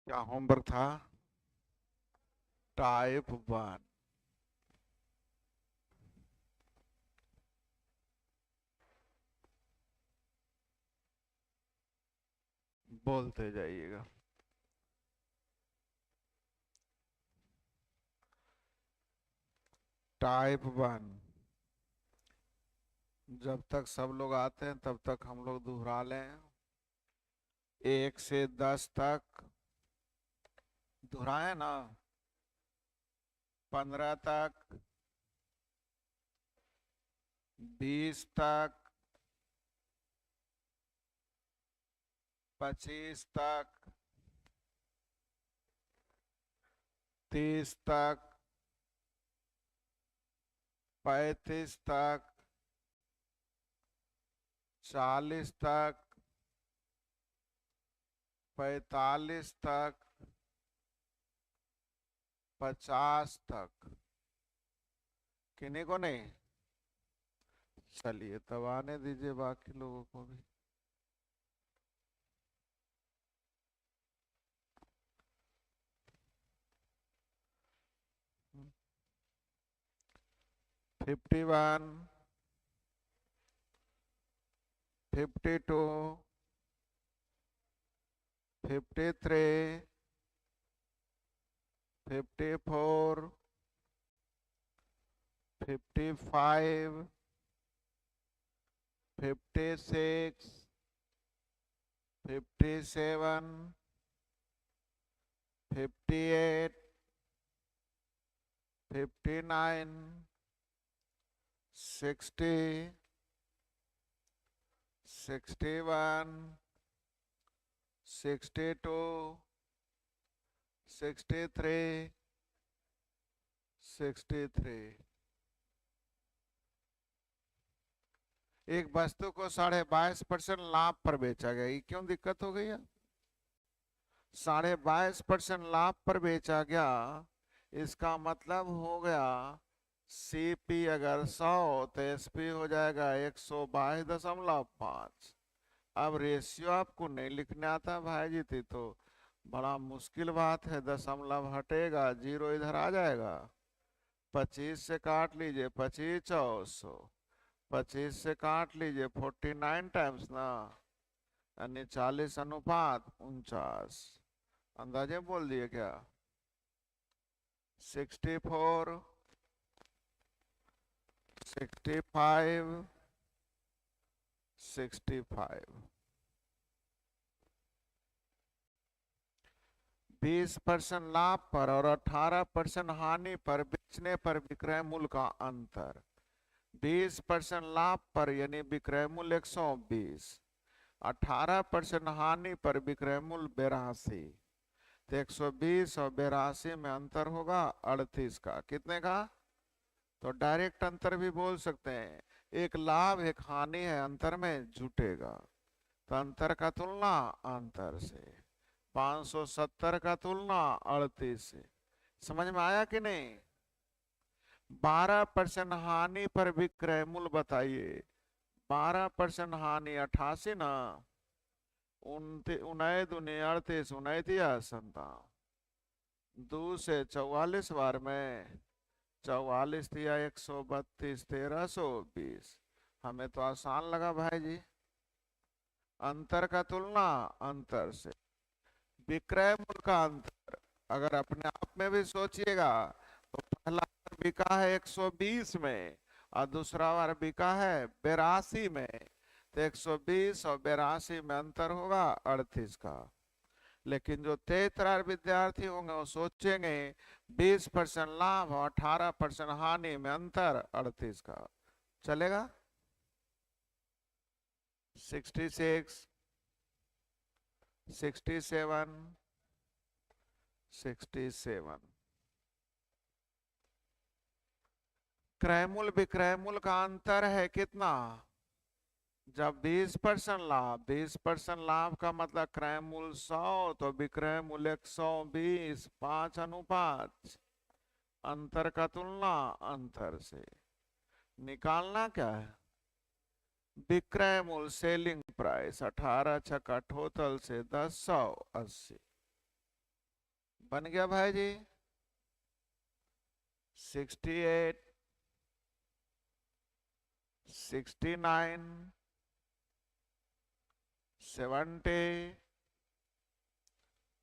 क्या होमवर्क था? टाइप 1। बोलते जाइएगा। टाइप 1। जब तक सब लोग आते हैं तब तक हम लोग दोहरा लें। 1 से 10 तक दोहराए ना। 15 तक, 20 तक, 25 तक, 30 तक, 35 तक, 40 तक, 45 तक, 50 तक। किन्हीं को नहीं? चलिए तब आने दीजिए बाकी लोगों को भी। 51, 52, 53, 54, 55, 56, 57, 58, 59, 60, 61, 62, 63, 63। एक वस्तु को 22.5% लाभ पर बेचा गया, ये क्यों दिक्कत हो गई है? 22.5% लाभ पर बेचा गया, इसका मतलब हो गया सीपी अगर 100 तो एसपी हो जाएगा 122.5। अब रेशियो आपको नहीं लिखने आता भाई जी थी तो बड़ा मुश्किल बात है। दशमलव हटेगा, जीरो इधर आ जाएगा। 25 से काट लीजिए, 25 चौ 100। 25 से काट लीजिए, 49 टाइम्स ना, यानी 40:49। अंदाजे बोल दिए क्या? 64, 65, 65। 20% लाभ पर और 18% हानि पर बेचने पर विक्रय मूल्य का अंतर। 20% लाभ पर यानी विक्रय मूल्य 120, 18% हानि पर विक्रय मूल्य 82। तो 120 और 82 में अंतर होगा 38 का। कितने का? तो डायरेक्ट अंतर भी बोल सकते हैं। एक लाभ एक हानि है, अंतर में जुटेगा। तो अंतर का तुलना अंतर से। 570 का तुलना 38 से। समझ में आया कि नहीं? 12% हानि पर विक्रय मूल्य बताइए। 12% हानि 88 ना। 19 उनतीस 2 से 44 बार में 44 दिया 132, 1320। हमें तो आसान लगा भाई जी। अंतर का तुलना अंतर से। विक्रय मूल्य का अंतर अगर अपने आप में भी सोचिएगा तो पहला बार बिका है 120 में और दूसरा बार बिका है 82 में। तो 120 और 82 में अंतर होगा 38 का। लेकिन जो तेज तरार विद्यार्थी होंगे वो सोचेंगे 20% लाभ और 18% हानि में अंतर 38 का। चलेगा? 66, 67, 67। क्रय मूल्य विक्रय मूल्य का अंतर है कितना? जब 20% लाभ, 20% लाभ का मतलब क्रय मूल्य 100 तो विक्रय मूल्य 120, 5:5। अंतर का तुलना अंतर से। निकालना क्या है? विक्रय मूल्य सेलिंग प्राइस 18 छक्का टोटल से 10, 180। बन गया भाई जी। 68, 69, 70,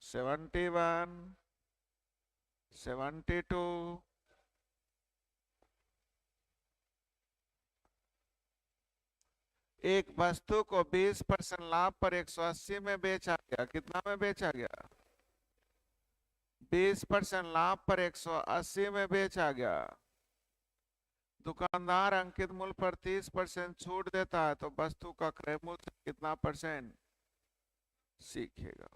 71, 72, एक वस्तु को 20% लाभ पर 180 में बेचा गया। कितना में बेचा गया? 20% लाभ पर 180 में बेचा गया। दुकानदार अंकित मूल्य पर 30% छूट देता है तो वस्तु का क्रय मूल्य कितना परसेंट? सीखेगा।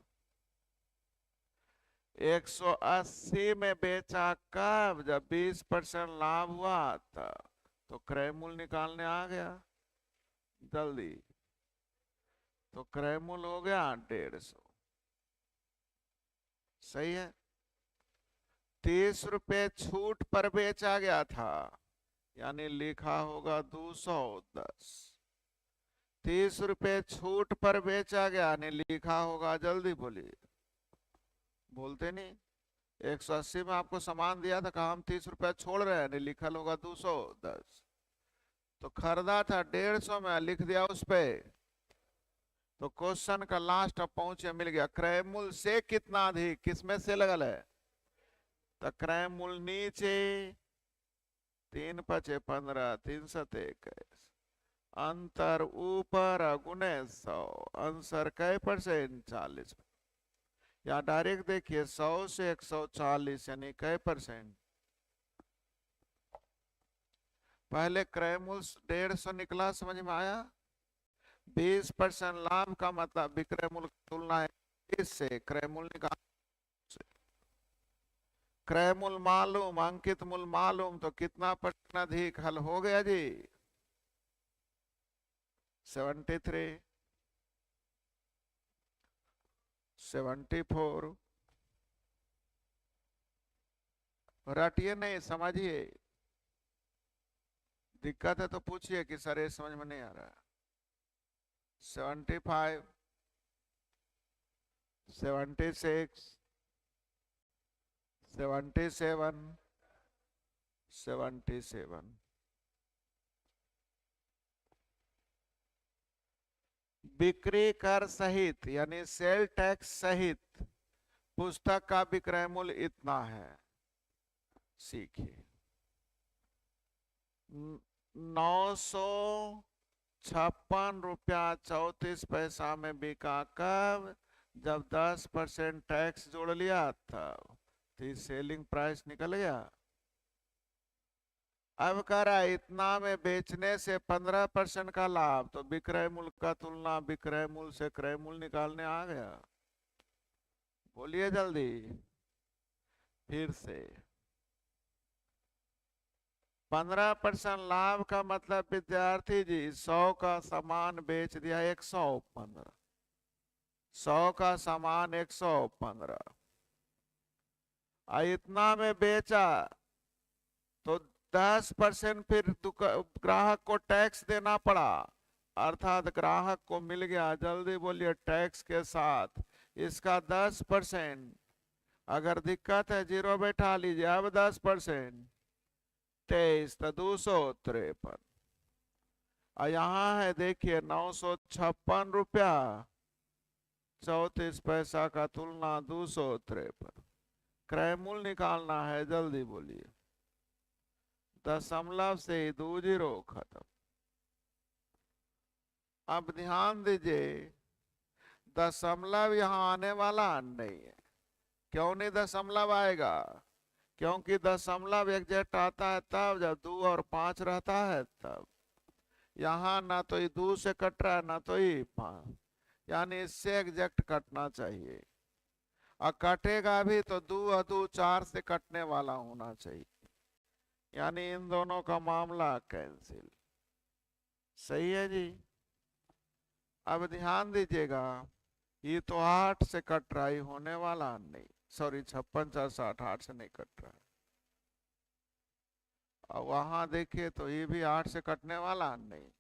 180 में बेचा कब? जब 20% लाभ हुआ था। तो क्रय मूल्य निकालने आ गया जल्दी। तो क्रय मूल्य हो गया 150। सही है। 30 रुपए छूट पर बेचा गया था, यानी लिखा होगा 210। 30 रुपए छूट पर बेचा गया यानी लिखा होगा, जल्दी बोलिए, बोलते नहीं। 180 में आपको सामान दिया था, कहा हम 30 रुपए छोड़ रहे हैं, नहीं लिखा होगा 210। तो खरीदा था 150 में, लिख दिया उस पे। तो क्वेश्चन का लास्ट अब पहुंचे, मिल गया। क्रय मूल्य से कितना अधिक, किसमें से लगल है? तो क्रय मूल्य नीचे 3 पचे 15, 3 सते 21, अंतर ऊपर गुणे 100, आंसर कै परसेंट? 40। या डायरेक्ट देखिए 100 से 140 यानी कै परसेंट? पहले क्रय मूल्य 150 निकला, समझ में आया? 20% लाभ का मतलब विक्रय मूल्य की तुलना इससे क्रय मूल्य निकाल। क्रय मूल्य मालूम, अंकित मूल्य मालूम, तो कितना परसेंट अधिक? हल हो गया जी। 73, 74। रटिए नहीं, समझिए। दिक्कत है तो पूछिए कि सर ये समझ में नहीं आ रहा। 75, 76, 77, 77। बिक्री कर सहित यानी सेल टैक्स सहित पुस्तक का विक्रय मूल्य इतना है। सीखिए। 956 रुपया 34 पैसा में बिका कब? जब 10% टैक्स जोड़ लिया था, तो सेलिंग प्राइस निकल गया। अब कह रहा है इतना में बेचने से 15% का लाभ, तो विक्रय मूल्य का तुलना विक्रय मूल्य से क्रय मूल्य निकालने आ गया। बोलिए जल्दी फिर से। 15% लाभ का मतलब विद्यार्थी जी 100 का सामान बेच दिया 115, 100 का सामान 115, इतना में बेचा तो 10% फिर ग्राहक को टैक्स देना पड़ा, अर्थात ग्राहक को मिल गया, जल्दी बोलिए, टैक्स के साथ इसका 10%। अगर दिक्कत है जीरो बैठा लीजिए। अब 10% 23 तो 253। और यहाँ है देखिए 956 रुपया 34 पैसा का तुलना 253। क्रय मूल्य निकालना है, जल्दी बोलिए। दशमलव से 20 खत्म। अब ध्यान दीजिए, दशमलव यहाँ आने वाला नहीं है। क्यों नहीं दशमलव आएगा? क्योंकि दशमलव एग्जैक्ट आता है तब जब 2 और 5 रहता है तब। यहाँ ना तो ये 2 से कट रहा है ना तो ये 5, यानी इससे एग्जैक्ट कटना चाहिए। और कटेगा भी तो 2 और 2 4 से कटने वाला होना चाहिए, यानी इन दोनों का मामला कैंसिल। सही है जी। अब ध्यान दीजिएगा, ये तो 8 से कट रहा, ही होने वाला नहीं। सॉरी 56 4 60 8 से नहीं कट रहा। और वहां देखिए तो ये भी 8 से कटने वाला नहीं।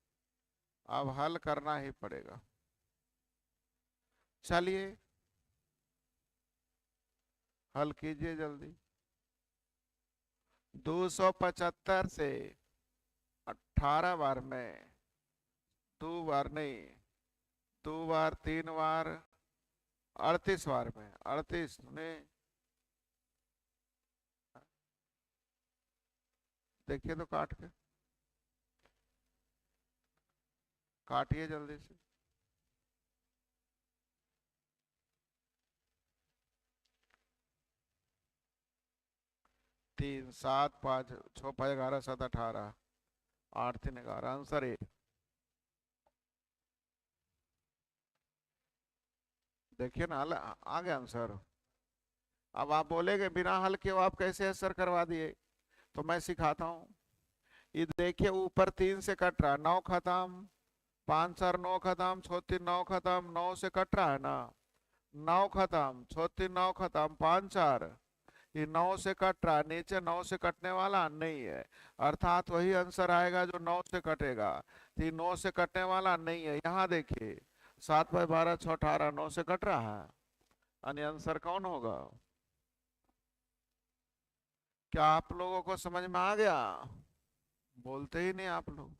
अब हल करना ही पड़ेगा। चलिए हल कीजिए जल्दी। 275 से 18 बार में, 2 बार नहीं, 2 बार 3 बार, 38 बार में, 38 ने, देखिए तो काट के, काटिए जल्दी से। 3 7 5 6 5 11 7 18, 8 3 11, आंसर ए। देखिए ना, आ गया आंसर। अब आप बोलेगे बिना हल के वो आप कैसे आंसर करवा दिए, तो मैं सिखाता हूँ। ये देखिए ऊपर 3 से कट रहा है, 9 खत्म, 5 4 9 खत्म, 6 3 9 खत्म, 9 से कट रहा है ना, 9 खत्म, 6 3 9 खत्म, 5 4, ये 9 से कट रहा है, नीचे 9 से कटने वाला नहीं है, अर्थात वही आंसर आएगा जो 9 से कटेगा। तो ये 9 से कटने वाला नहीं है। यहाँ देखिए 7 बाई 12 6 18, 9 से कट रहा है, यानी आंसर कौन होगा? क्या आप लोगों को समझ में आ गया? बोलते ही नहीं आप लोग।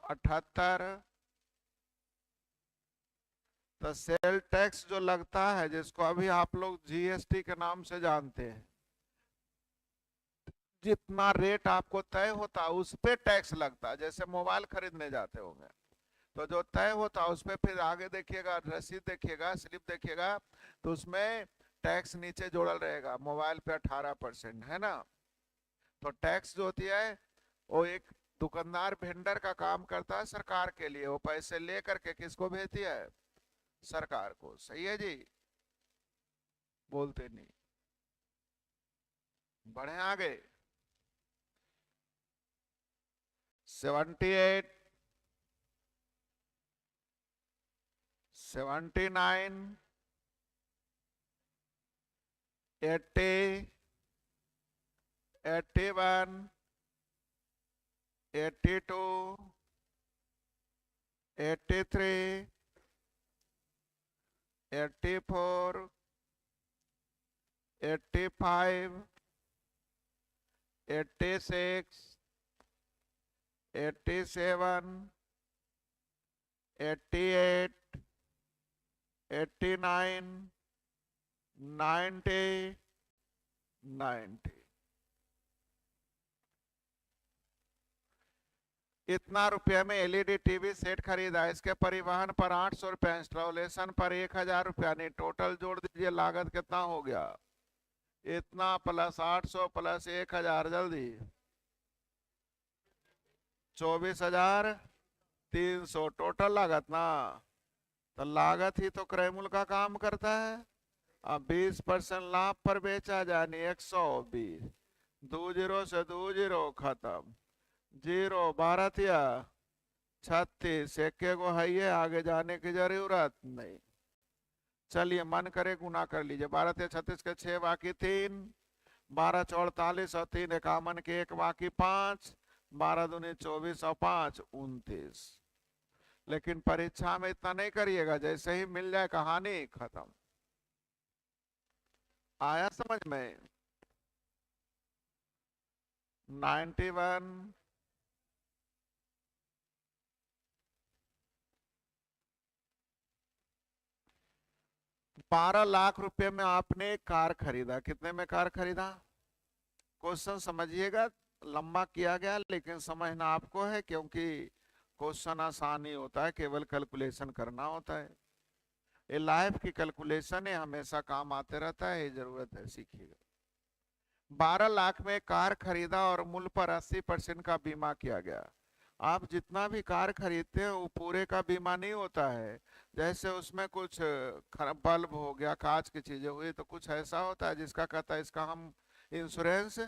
78। तो सेल टैक्स जो लगता है, जिसको अभी आप लोग जीएसटी के नाम से जानते हैं, जितना रेट आपको तय होता है उस पे टैक्स लगता है। जैसे मोबाइल खरीदने जाते होंगे तो जो तय होता है उस पे फिर आगे देखिएगा, रसीद देखिएगा, स्लिप देखिएगा, तो उसमें टैक्स नीचे जोड़ल रहेगा, मोबाइल पे 18% है ना। तो टैक्स जो होती है वो एक दुकानदार वेंडर का काम करता है सरकार के लिए, वो पैसे ले करके किसको भेजती है? सरकार को। सही है जी? बोलते नहीं। बढ़े आगे। 78, 79, 80, 81, 82, 83, 84, 85, 86, 87, 88, 89, 90, 90। इतना रुपये में एलईडी टीवी सेट खरीदा, इसके परिवहन पर 800 रुपया, इंस्टॉलेशन पर 1000 रुपया, नहीं टोटल जोड़ दीजिए लागत कितना हो गया? इतना प्लस 800 प्लस 1000, जल्दी। 24,300 टोटल लागत ना। तो लागत ही तो क्रयमूल्य का काम करता है। अब 20% लाभ पर बेचा जाने 120, 20 से 20 खत्म, 0 12 तिया 36, एक को है, ये आगे जाने की जरूरत नहीं। चलिए मन करे गुना कर लीजिए, 12 तिया 36 के 6 बाकी 3, 12 चौड़ 48 और 3 51 के 1 बाकी 5, 12 दूनी 24 और 5 29। लेकिन परीक्षा में इतना नहीं करिएगा, जैसे ही मिल जाए कहानी खत्म। आया समझ में? 91, 12 लाख रुपए में आपने एक कार खरीदा। कितने में कार खरीदा? क्वेश्चन समझिएगा, लंबा किया गया लेकिन समझना आपको है, क्योंकि क्वेश्चन आसान ही होता है, केवल कैलकुलेशन करना होता है। ये लाइफ की कैलकुलेशन है, हमेशा काम आते रहता है, ये जरूरत है, सीखिएगा। 12 लाख में कार खरीदा और मूल्य पर 80% का बीमा किया गया। आप जितना भी कार खरीदते हैं वो पूरे का बीमा नहीं होता है। जैसे उसमें कुछ बल्ब हो गया, कांच की चीजें हुई, तो कुछ ऐसा होता है जिसका कहता है इसका हम इंश्योरेंस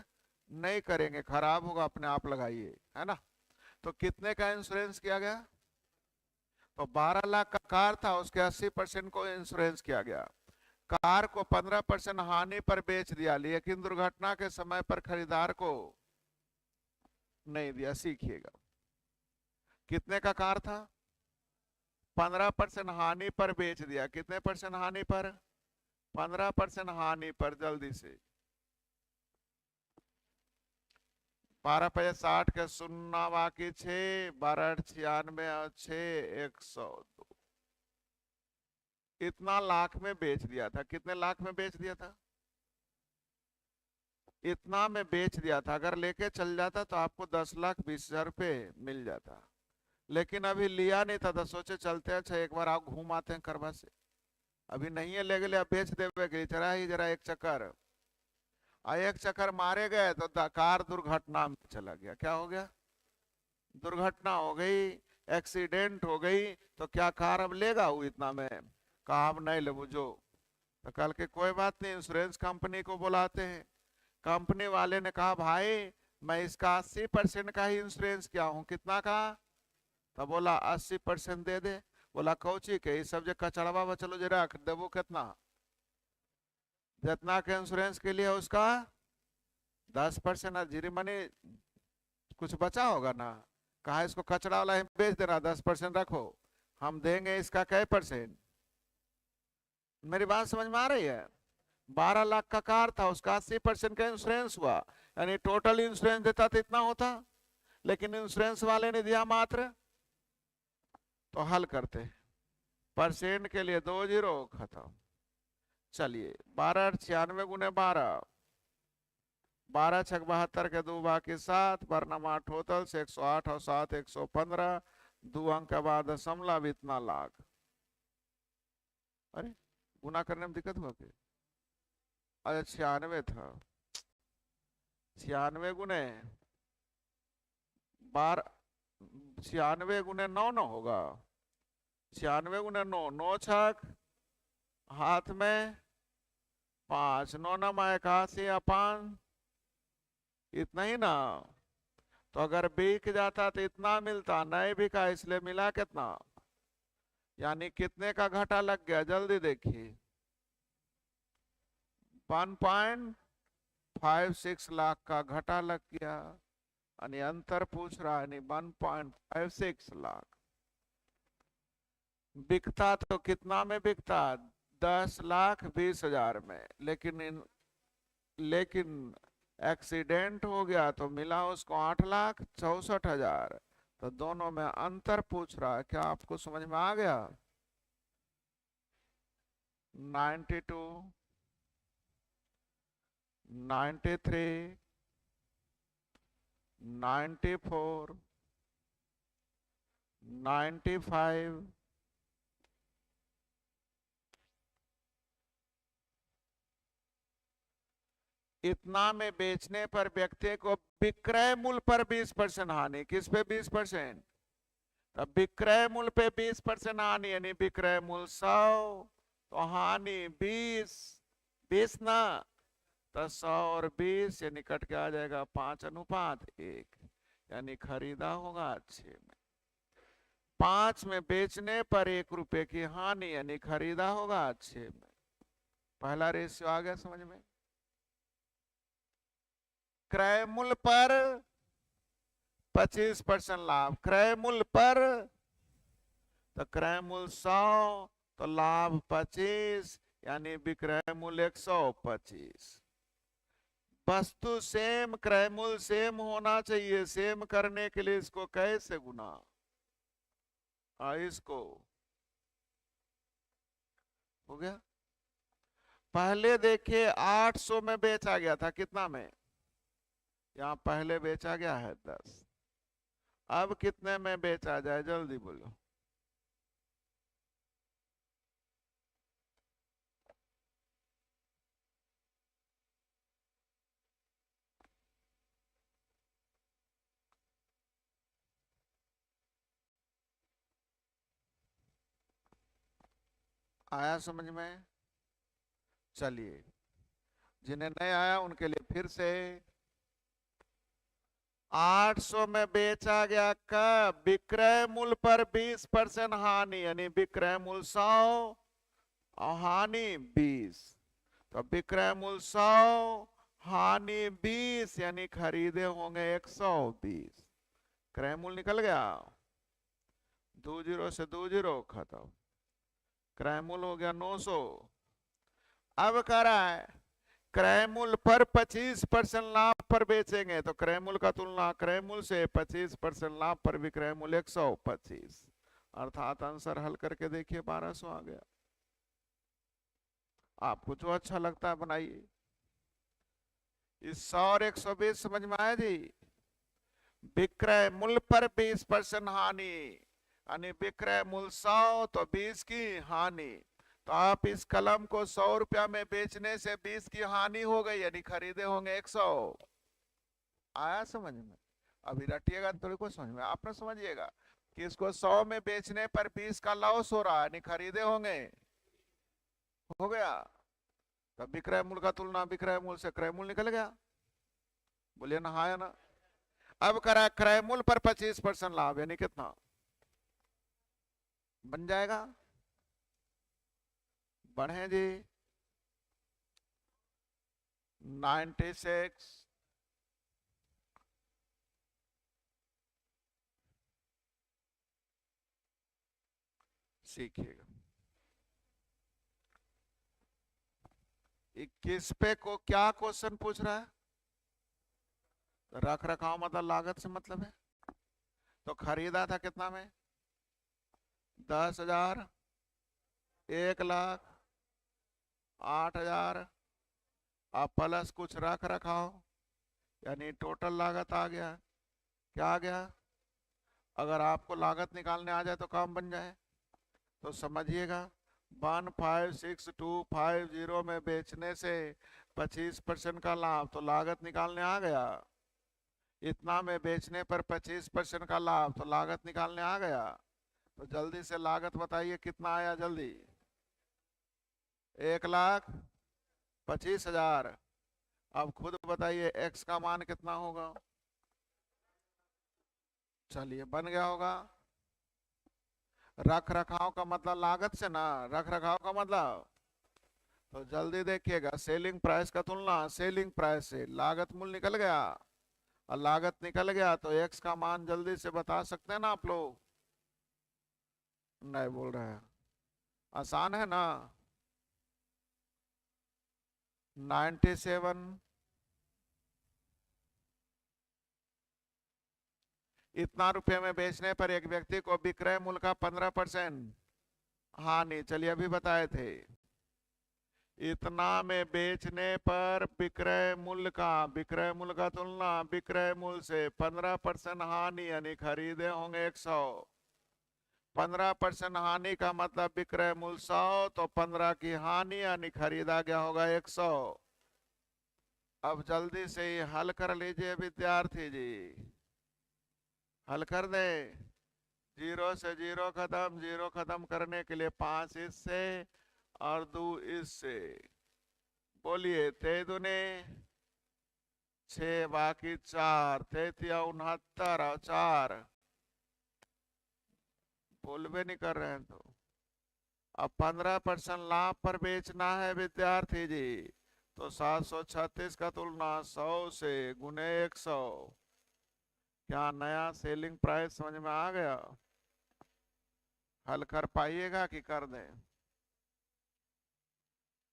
नहीं करेंगे, खराब होगा अपने आप लगाइए, है ना। तो कितने का इंश्योरेंस किया गया? तो 12 लाख का कार था, उसके 80% को इंश्योरेंस किया गया। कार को 15% हानि पर बेच दिया, लेकिन दुर्घटना के समय पर खरीदार को नहीं दिया। सीखिएगा। कितने का कार था? 15% हानि पर बेच दिया। कितने परसेंट हानि पर? 15% हानि पर। जल्दी से 12 पैसे 60 के सुन्ना बाकी 6, 12 96 और 6 102। इतना लाख में बेच दिया था। कितने लाख में बेच दिया था? इतना में बेच दिया था। अगर लेके चल जाता तो आपको 10,20,000 रुपये मिल जाता, लेकिन अभी लिया नहीं था तो सोचे चलते हैं, अच्छा एक बार आप घूम आते हैं करवा से। अभी नहीं है, ले गए, अब बेच देवे जरा ही जरा एक चक्कर। एक चक्कर मारे गए तो कार दुर्घटना में चला गया। क्या हो गया? दुर्घटना हो गई, एक्सीडेंट हो गई। तो क्या कार अब लेगा वो इतना में? कहा अब नहीं ले बुझो। तो कल के कोई बात नहीं, इंश्योरेंस कंपनी को बुलाते हैं। कंपनी वाले ने कहा भाई मैं इसका 80% का ही इंश्योरेंस किया हूँ। कितना का? तो बोला 80% दे दे। बोला कौची के? ये सब जो कचड़वा बचलो जे रख देवो कितना? जितना के इंश्योरेंस के लिए उसका 10%। जीरी मनी कुछ बचा होगा ना। कहा इसको कचरा वाला ही बेच देना, 10% रखो, हम देंगे इसका कै %। मेरी बात समझ में आ रही है? 12 लाख का कार था, उसका 80% का इंश्योरेंस हुआ, यानी टोटल इंश्योरेंस देता तो इतना होता, लेकिन इंश्योरेंस वाले ने दिया मात्र। तो हल करते, परसेंट के लिए 2 जीरो खत्म। चलिए 12 96 × 12, 12 छक 72 के 2 बाकी 7, बरनमा टोटल से 108 और 7 115। 2 अंक के बाद दशमलव इतना लाख। अरे गुना करने में दिक्कत हुआ फिर? अरे 96 था। 96 गुने 12, 96 गुने 9 न होगा? 96 गुने 9, 9 छक हाथ में 5, 9 नमा 81 अपन इतना ही ना। तो अगर बिक जाता तो इतना मिलता, नहीं बिका इसलिए मिला कितना, यानी कितने का घाटा लग गया? जल्दी देखिए 1.56 लाख का घाटा लग गया। यानी अंतर पूछ रहा है, नहीं 1.56 लाख। बिकता तो कितना में बिकता? 10,20,000 में। लेकिन एक्सीडेंट हो गया तो मिला उसको 8,64,000। तो दोनों में अंतर पूछ रहा है। क्या आपको समझ में आ गया? 92, 93, 94, 95, इतना में बेचने पर व्यक्ति को विक्रय मूल्य पर 20% हानि। किस पे 20%? तब विक्रय मूल्य पे 20% हानि, यानी विक्रय मूल्य 100 तो हानि 20, 20 ना, तो 100 और 20 यानी कट के आ जाएगा 5:1, यानी खरीदा होगा 6 में। 5 में बेचने पर 1 रुपए की हानि, यानी खरीदा होगा 6 में। पहला रेशियो आ गया समझ में? क्रय मूल्य पर 25% लाभ। क्रय मूल्य पर, तो क्रय मूल्य 100 तो लाभ 25, यानी विक्रय मूल्य 125। वस्तु सेम, क्रय मूल्य सेम होना चाहिए। सेम करने के लिए इसको कैसे गुना? इसको हो गया। पहले देखिए 800 में बेचा गया था। कितना में? यहाँ पहले बेचा गया है 10। अब कितने में बेचा जाए? जल्दी बोलो। आया समझ में? चलिए जिन्हें नहीं आया उनके लिए फिर से। 800 में बेचा गया, कब? विक्रय मूल्य पर 20% हानि, यानी विक्रय मूल्य 100 और हानि 20। तो विक्रय मूल्य 100, हानि 20, यानी खरीदे होंगे 120। क्रय मूल्य निकल गया। दो जीरो से दो जीरो खत्म, क्रय मूल्य हो गया 900। अब कह रहा है क्रय मूल्य पर 25% लाभ पर बेचेंगे, तो क्रय मूल्य का तुलना क्रय मूल्य से 25% लाभ पर विक्रय मूल्य 125, अर्थात आंसर हल करके देखिए 1200 आ गया। आपको जो अच्छा लगता है बनाइए। इस 100 और 120 समझ में आया जी। विक्रय मूल्य पर 20% हानि, यानी विक्रय मूल्य 100 तो 20 की हानि। तो आप इस कलम को 100 रुपया में बेचने से 20 की हानि हो गई, यानी खरीदे होंगे 100। आया समझ में? अभी रटिएगा थोड़ी को समझ में, आप ना समझिएगा कि इसको 100 में बेचने पर 20 का लॉस हो रहा है, यानी खरीदे होंगे, हो गया। तो विक्रय मूल्य का तुलना विक्रय मूल्य से क्रय मूल्य निकल गया। बोलिए ना, हाँ या ना? अब करा क्रय मूल्य पर 25% लाभ, यानी कितना बन जाएगा? बढ़े जी 96, सीखिएगा। 21 पे को क्या क्वेश्चन पूछ रहा है? रख रखाव मतलब लागत से मतलब है। तो खरीदा था कितना में? 10,000, 1,00,000, 8,000, अब प्लस कुछ रख रखाव, यानी टोटल लागत आ गया। क्या आ गया? अगर आपको लागत निकालने आ जाए तो काम बन जाए। तो समझिएगा 156,250 में बेचने से 25% का लाभ, तो लागत निकालने आ गया। इतना में बेचने पर 25% का लाभ, तो लागत निकालने आ गया। तो जल्दी से लागत बताइए कितना आया जल्दी? 1,25,000। अब खुद बताइए एक्स का मान कितना होगा? चलिए बन गया होगा। रख रखाव का मतलब लागत से ना, रख रखाव का मतलब। तो जल्दी देखिएगा, सेलिंग प्राइस का तुलना सेलिंग प्राइस से, लागत मूल्य निकल गया। और लागत निकल गया तो एक्स का मान जल्दी से बता सकते हैं ना आप लोग? नहीं बोल रहे हैं? आसान है ना? 97, इतना रुपए में बेचने पर एक व्यक्ति को विक्रय मूल्य का 15% हानि, चलिए अभी बताए थे। इतना में बेचने पर विक्रय मूल्य का तुलना विक्रय मूल्य से 15% हानि, यानी खरीदे होंगे 100। 15% हानि का मतलब विक्रय मूल्य 100, तो 15 की हानि, यानी खरीदा गया होगा 100। अब जल्दी से ही हल कर लीजिए विद्यार्थी जी, हल कर दे। जीरो से जीरो खत्म, जीरो खत्म करने के लिए 5 इससे और 2 इससे। बोलिए, ते दूने 6, बाकी 4, 63, 69 और 4। बोलबे नहीं कर रहे हैं तो। अब 15% लाभ पर बेचना है विद्यार्थी जी, तो 736 का तुलना 100 से गुने 100। क्या नया सेलिंग प्राइस समझ में आ गया? हल कर पाइएगा कि कर दें?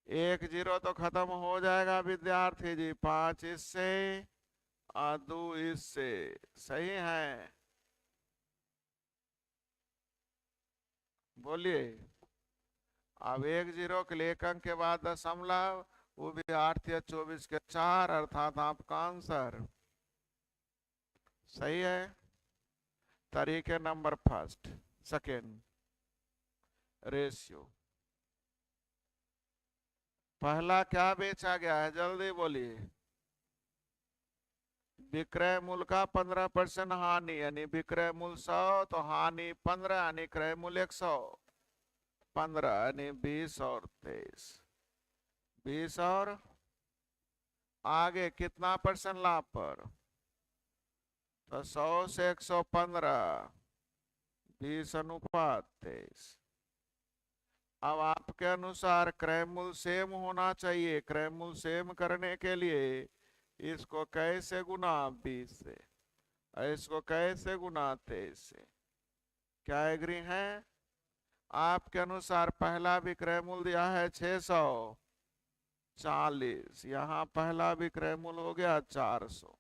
1 जीरो तो खत्म हो जाएगा विद्यार्थी जी, 5 इससे और 2 इससे। सही है? बोलिए। अब 1 जीरो के लिए एक अंक के बाद दशमलव, वो भी 8 या 24 के 4, अर्थात आपका आंसर सही है। तरीके नंबर फर्स्ट, सेकेंड, रेशियो। पहला क्या बेचा गया है जल्दी बोलिए? विक्रय मूल्य का 15% हानि, यानी विक्रय मूल्य 100 तो हानि 15, यानी क्रय मूल्य 100। 15 यानी 20 और 23, 20 और आगे कितना परसेंट लाभ पर? तो 100 से 115, 20 अनुपात 23। अब आपके अनुसार क्रय मूल्य सेम होना चाहिए। क्रय मूल्य सेम करने के लिए इसको कैसे गुना 20 से, इसको कैसे गुना 23 से? क्या एग्री है? आपके अनुसार पहला विक्रय मूल्य दिया है 640, यहाँ पहला विक्रय मूल्य हो गया 400,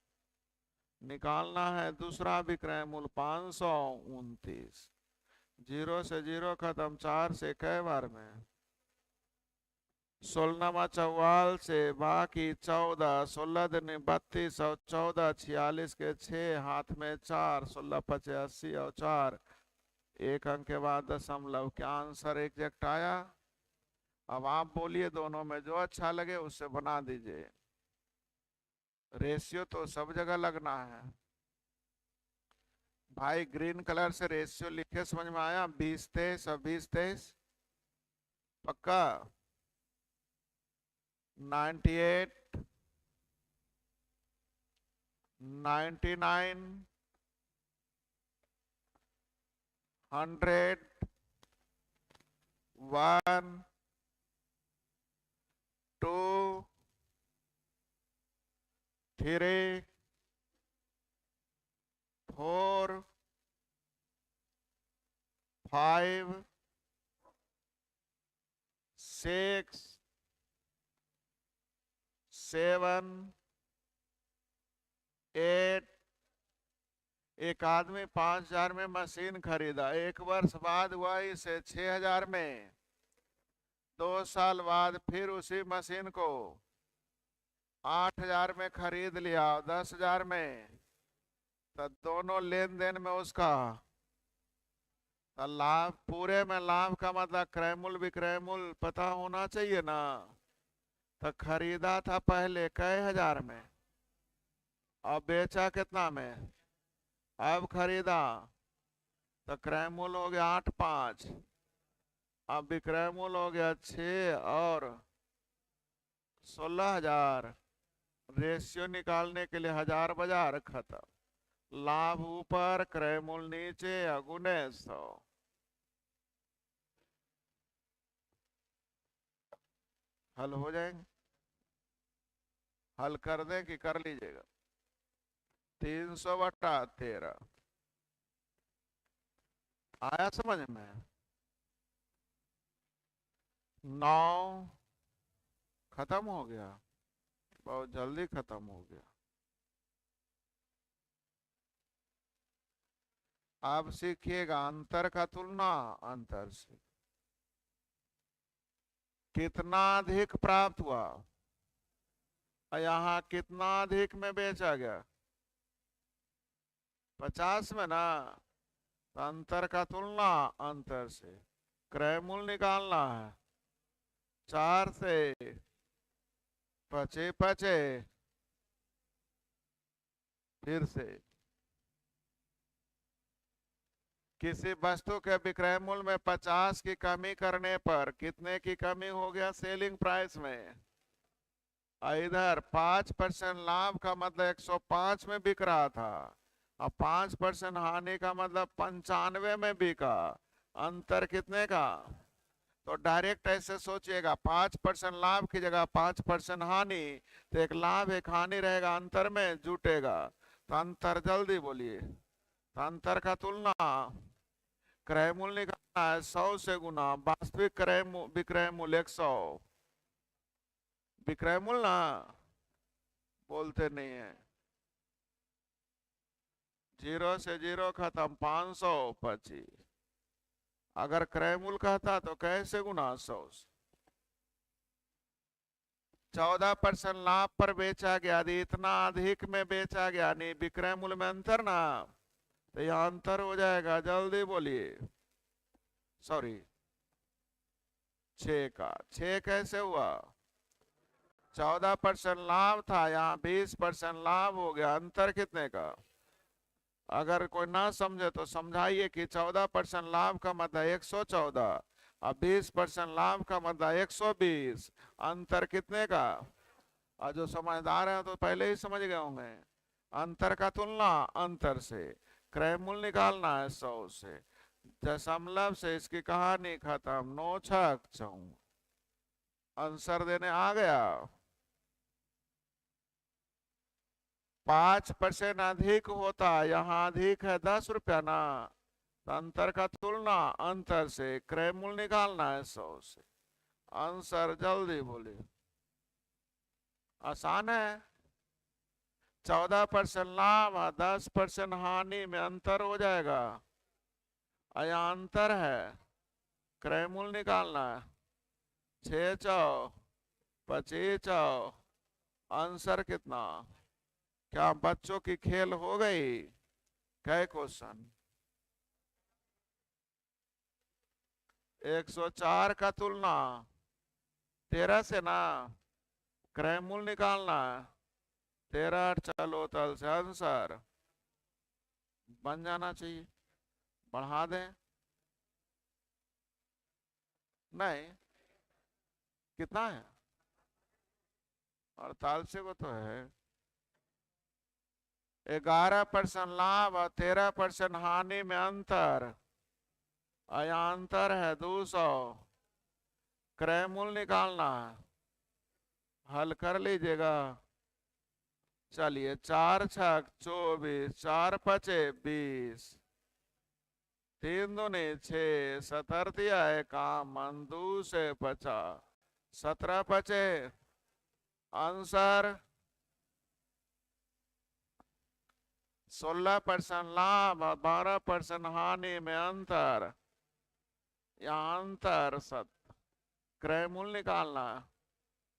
निकालना है दूसरा विक्रय मूल्य 529। जीरो से जीरो खत्म, चार से कई बार में 16 चौवाल से बाकी 14, 16 दिन 32 और 14 46 के 6, हाथ में 4, 16 पचे 80 और 4, एक अंक के बाद दशमलव। क्या आंसर एग्जैक्ट आया? अब आप बोलिए, दोनों में जो अच्छा लगे उससे बना दीजिए। रेशियो तो सब जगह लगना है भाई। ग्रीन कलर से रेशियो लिखे, समझ में आया? 20-23 और 20-23 पक्का। 98, 99, 100, 1, 2, 3, 4, 5, 6, 7, 8। एक आदमी 5,000 में मशीन खरीदा, एक वर्ष बाद वही से 6,000 में, 2 साल बाद फिर उसी मशीन को 8,000 में खरीद लिया, 10,000 में। तो दोनों लेन देन में उसका तो लाभ, पूरे में लाभ का मतलब क्रय मूल्य विक्रय मूल्य पता होना चाहिए ना। तो खरीदा था पहले कई हजार में, अब बेचा कितना में? अब खरीदा तो क्रय मूल्य हो गया 8,500, अब विक्रय मूल्य हो गया 6 और 16,000। रेशियो निकालने के लिए 1000 बाजार खत्म, लाभ ऊपर क्रय मूल्य नीचे, अगुने 100। हल हो जाएंगे? हल कर दें कि कर लीजिएगा? 300/13 आया समझ में? 9 खत्म हो गया, बहुत जल्दी खत्म हो गया। आप सीखिएगा अंतर का तुलना अंतर से। कितना अधिक प्राप्त हुआ, यहाँ कितना अधिक में बेचा गया? 50 में ना। तो अंतर का तुलना अंतर से। क्रय मूल्य निकालना है, 4 से 5 फिर से किसी वस्तु के विक्रय मूल्य में 50 की कमी करने पर कितने की कमी हो गया सेलिंग प्राइस में? इधर 5% लाभ का मतलब 105 में बिक रहा था, अब 5% हानि का मतलब 95 में बिका। अंतर कितने का? तो डायरेक्ट ऐसे सोचिएगा, 5% लाभ की जगह 5% हानि, तो एक लाभ एक हानि रहेगा, अंतर में जुटेगा। तो अंतर जल्दी बोलिए। तो अंतर का तुलना क्रय मूल्य निकालना है, 100 से गुना वास्तविक विक्रय मूल्य 100। विक्रय मूल्य ना बोलते नहीं है। 0 से 0 खत्म, 525। अगर क्रय मूल्य कहता तो कैसे गुना 100 से? 14% लाभ पर बेचा गया, यदि इतना अधिक में बेचा गया, नहीं विक्रय मूल्य में अंतर ना, तो यह अंतर हो जाएगा। जल्दी बोलिए। सॉरी, 6 का 6 कैसे हुआ? 14% लाभ था, यहाँ 20% लाभ हो गया, अंतर कितने का? अगर कोई ना समझे तो समझाइए कि 14% लाभ का मतलब 114 और 20% लाभ का मतलब 120, अंतर कितने का? और जो समझदार है तो पहले ही समझ गए होंगे। अंतर का तुलना अंतर से, क्रय मूल्य निकालना है 100 से, दशमलव से इसकी कहानी खत्म। 9 6 4। आंसर देने आ गया। 5% अधिक होता, यहाँ अधिक है 10 रुपया ना, तो अंतर का तुलना अंतर से, क्रय मूल्य निकालना है 100 से। आंसर जल्दी बोलिए। आसान है। 14% लाभ और 10% हानि में अंतर हो जाएगा। यहाँ अंतर है, क्रय मूल्य निकालना है। 6 चौ 25 चौ, आंसर कितना? क्या बच्चों की खेल हो गई? कै क्वेश्चन? 104 का तुलना 13 से ना, क्रय मूल्य निकालना है। 13 चलो तल से आंसर बन जाना चाहिए। बढ़ा दें? नहीं, कितना है? 48 को तो है। 11% लाभ और 13% हानि में अंतर, यहाँ अंतर है 200। क्रय मूल्य निकालना है, हल कर लीजिएगा। चलिए 4 छक 24, 4 पचे 20, 3 दूनी 6, 70 दिया है काम, मन 2 से 50, 17 पचे, आंसर 16% लाभ और 12% हानि में अंतर, यहाँ अंतर 7। क्रय मूल्य निकालना,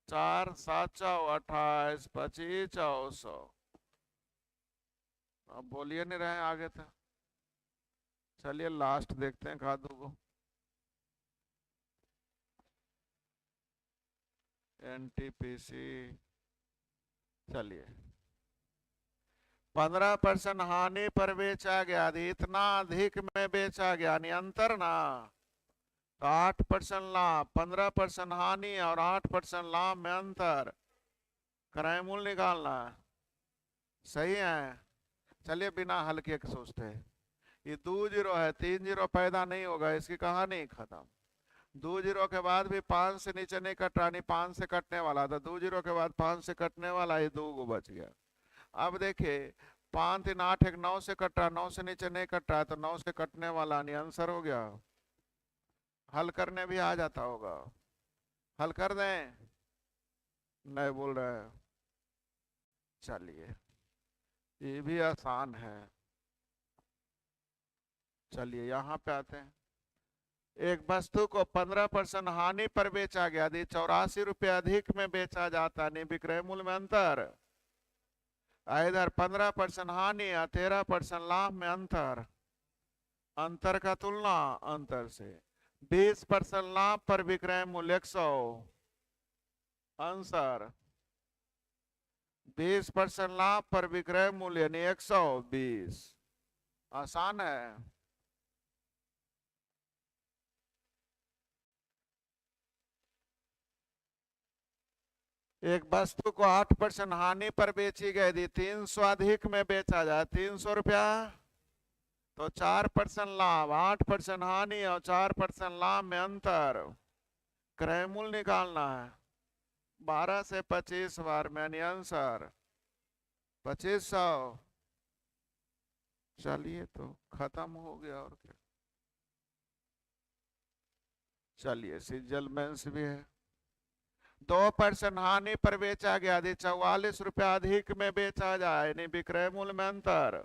4 7 चौ 28, 25 चौ 100। अब बोलिए नहीं रहे आगे तक। चलिए लास्ट देखते हैं खादू को। एनटीपीसी, चलिए 15% हानि पर बेचा गया, इतना अधिक में बेचा गया, यानी अंतर ना। तो 8% लाभ, 15% हानि और 8% लाभ में अंतर, क्रय मूल्य निकालना है। सही है। चलिए बिना हल के सोचते हैं। ये 2 जीरो है, 3 जीरो पैदा नहीं होगा, इसकी कहानी खत्म। 2 जीरो के बाद भी 5 से नीचे नहीं कट रहा, नहीं 5 से कटने वाला था। 2 जीरो के बाद 5 से कटने वाला, ये 2 को बच गया। अब देखिए 5 3 8 1 9 से कट रहा, 9 से नीचे नहीं कट रहा है, तो 9 से कटने वाला नहीं, आंसर हो गया। हल करने भी आ जाता होगा। हल कर दें? नहीं बोल रहे हैं। चलिए ये भी आसान है। चलिए यहाँ पे आते हैं। एक वस्तु को 15% हानि पर बेचा गया, यदि 84 रुपये अधिक में बेचा जाता, नहीं विक्रय मूल्य में अंतर। इधर 15% हानि और 13% लाभ में अंतर, अंतर का तुलना अंतर से। 20% लाभ पर विक्रय मूल्य 100, आंसर 20% लाभ पर विक्रय मूल्य यानी 120। आसान है। एक वस्तु को 8% हानि पर बेची गई थी, 300 अधिक में बेचा जाए, 300 रुपया, तो 4% लाभ, 8% हानि और 4% लाभ में अंतर, क्रय मूल्य निकालना है। 12 से 25 बार में, यानी आंसर 2500। चलिए तो खत्म हो गया और क्या। चलिए सीजलमेंस भी है। 2% हानि पर बेचा गया, यदि 44 रुपया अधिक में बेचा जाए, यानी विक्रय मूल्य में अंतर,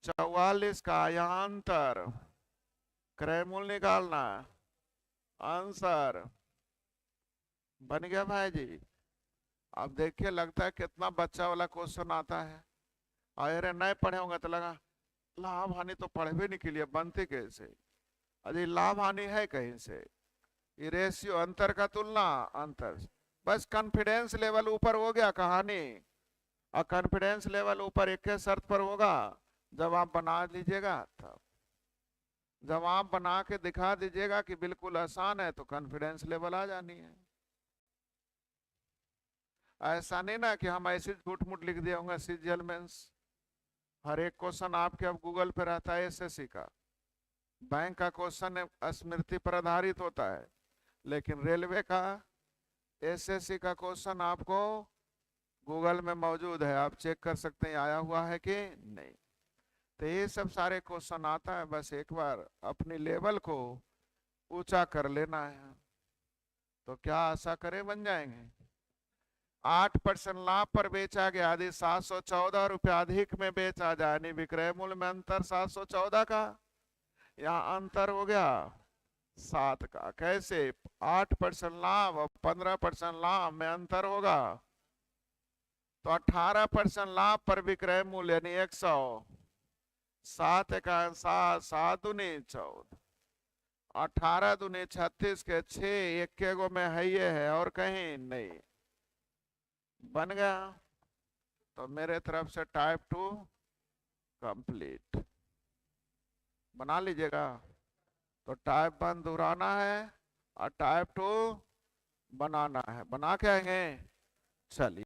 44 का यहाँ अंतर, क्रय मूल्य निकालना, आंसर बन गया भाई जी। अब देखिए लगता है कितना बच्चा वाला क्वेश्चन आता है। अरे नहीं पढ़े होंगे तो लगा लाभ हानि तो पढ़े भी नहीं के लिए बनते कैसे। अरे लाभ हानि है कहीं से? ये रेशियो, अंतर का तुलना अंतर। बस कॉन्फिडेंस लेवल ऊपर हो गया कहानी। और कॉन्फिडेंस लेवल ऊपर एक शर्त पर होगा, जब आप बना लीजिएगा तब। जब आप बना के दिखा दीजिएगा कि बिल्कुल आसान है, तो कॉन्फिडेंस लेवल आ जानी है। ऐसा नहीं ना कि हम ऐसे झूठ मूठ लिख दिए होंगे सीजलमेंस। हर एक क्वेश्चन आपके अब गूगल पे रहता है। एसएससी का बैंक का क्वेश्चन स्मृति पर आधारित होता है, लेकिन रेलवे का एसएससी का क्वेश्चन आपको गूगल में मौजूद है, आप चेक कर सकते हैं आया हुआ है कि नहीं। तो ये सब सारे क्वेश्चन आता है, बस एक बार अपनी लेवल को ऊंचा कर लेना है तो क्या आशा करें बन जाएंगे। 8% लाभ पर बेचा गया, यदि 714 रुपया अधिक में बेचा जाए, यानी विक्रय मूल्य में अंतर 714 का, यहाँ अंतर हो गया 7 का। कैसे? 8% लाभ और 15% लाभ में अंतर होगा, तो 18% लाभ पर विक्रय मूल्य यानी 100, 7 का 7, 7 दूनी 14, 18 दूनी 36 के 6, एक गो में है ये है और कहीं नहीं। बन गया। तो मेरे तरफ से टाइप 2 कंप्लीट। बना लीजिएगा। तो टाइप 1 दोहराना है और टाइप 2 बनाना है। बना के आएंगे। चलिए।